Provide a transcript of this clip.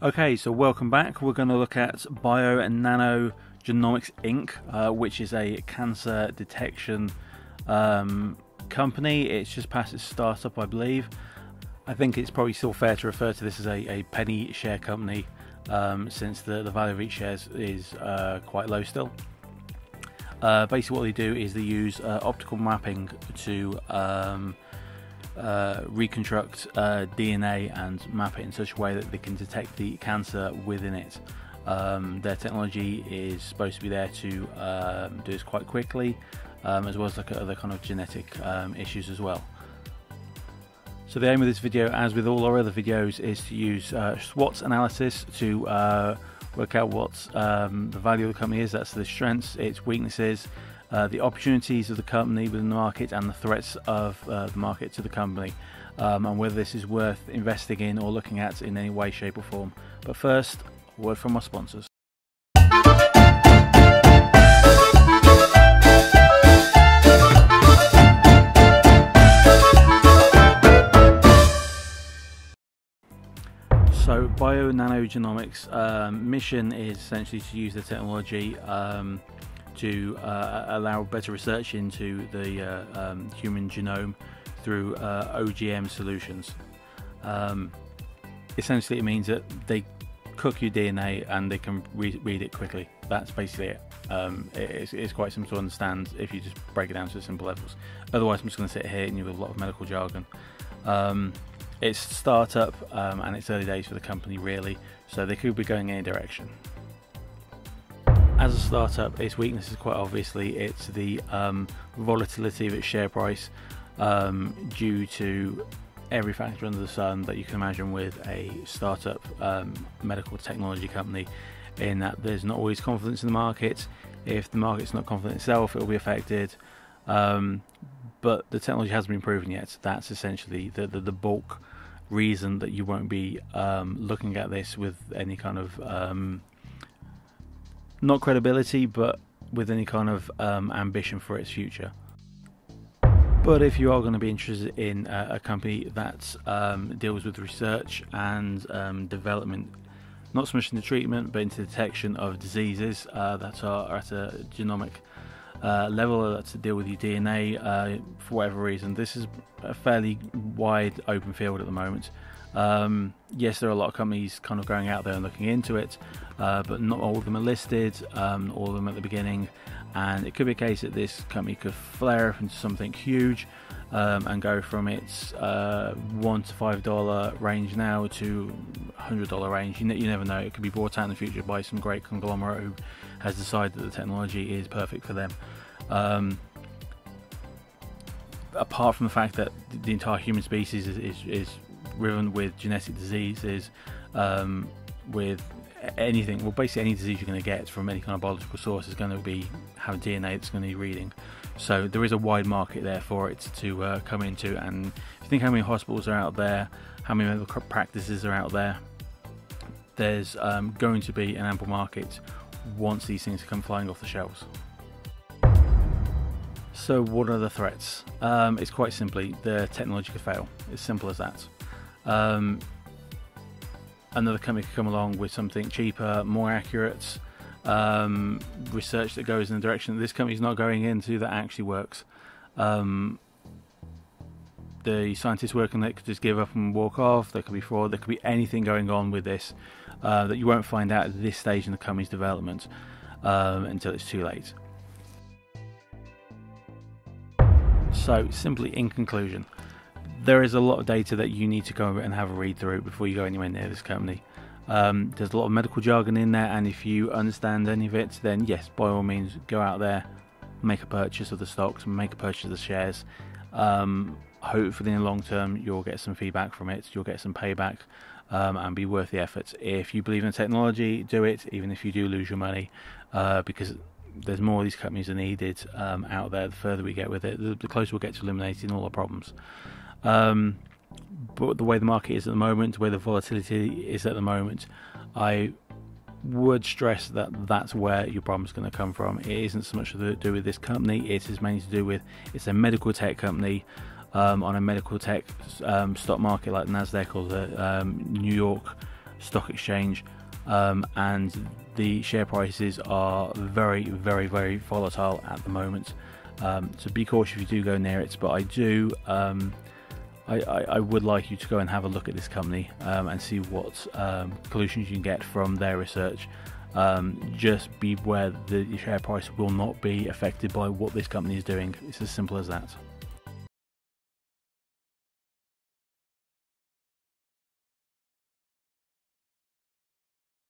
Okay, so welcome back. We're going to look at BioNano Genomics Inc, which is a cancer detection company. It's just past its startup, I believe. I think it's probably still fair to refer to this as a penny share company, since the value of each share is quite low still. Basically what they do is they use optical mapping to reconstruct DNA and map it in such a way that they can detect the cancer within it. Their technology is supposed to be there to do this quite quickly, as well as look at other kind of genetic issues as well. So the aim of this video, as with all our other videos, is to use SWOT analysis to work out what the value of the company is. That's the strengths, its weaknesses, the opportunities of the company within the market, and the threats of the market to the company, and whether this is worth investing in or looking at in any way, shape or form. But first, a word from our sponsors. So BioNano Genomics mission is essentially to use the technology to allow better research into the human genome through OGM solutions. Essentially it means that they cook your DNA and they can read it quickly. That's basically it. It's quite simple to understand if you just break it down to simple levels. Otherwise I'm just going to sit here and use a lot of medical jargon. It's startup and it's early days for the company really, so they could be going in any direction. As a startup, its weakness is quite obviously it's the volatility of its share price, due to every factor under the sun that you can imagine with a startup medical technology company, in that there's not always confidence in the market. If the market's not confident itself, it will be affected. But the technology hasn't been proven yet. That's essentially the bulk reason that you won't be looking at this with any kind of not credibility, but with any kind of ambition for its future. But if you are going to be interested in a company that deals with research and development, not so much in the treatment but into the detection of diseases that are at a genomic level, to deal with your DNA for whatever reason, this is a fairly wide open field at the moment. Yes, there are a lot of companies kind of going out there and looking into it, but not all of them are listed, all of them at the beginning, and it could be a case that this company could flare up into something huge and go from its $1 to $5 range now to $100 range. You never know. It could be bought out in the future by some great conglomerate who has decided that the technology is perfect for them. Apart from the fact that the entire human species is riven with genetic diseases, with anything, well basically any disease you're going to get from any kind of biological source is going to have DNA that's going to be reading. So there is a wide market there for it to come into, and if you think how many hospitals are out there, how many medical practices are out there, there's going to be an ample market once these things come flying off the shelves. So what are the threats? It's quite simply the technology could fail. It's simple as that. Another company could come along with something cheaper, more accurate, research that goes in the direction that this company's not going into that actually works. The scientists working on it could just give up and walk off. There could be fraud. There could be anything going on with this that you won't find out at this stage in the company's development until it's too late. So simply, in conclusion, there is a lot of data that you need to go and have a read through before you go anywhere near this company. There's a lot of medical jargon in there, and if you understand any of it, then yes, by all means go out there, make a purchase of the stocks, make a purchase of the shares. Hopefully in the long term you'll get some feedback from it, you'll get some payback, and be worth the effort. If you believe in the technology, do it, even if you do lose your money, because there's more of these companies are needed out there. The further we get with it, the closer we'll get to eliminating all our problems. But the way the market is at the moment, the way the volatility is at the moment, I would stress that that's where your problem's going to come from. It isn't so much to do with this company, it is mainly to do with it's a medical tech company on a medical tech stock market like NASDAQ or the New York stock exchange, and the share prices are very, very, very volatile at the moment. So be cautious if you do go near it. But I would like you to go and have a look at this company and see what conclusions you can get from their research. Just beware the share price will not be affected by what this company is doing. It's as simple as that.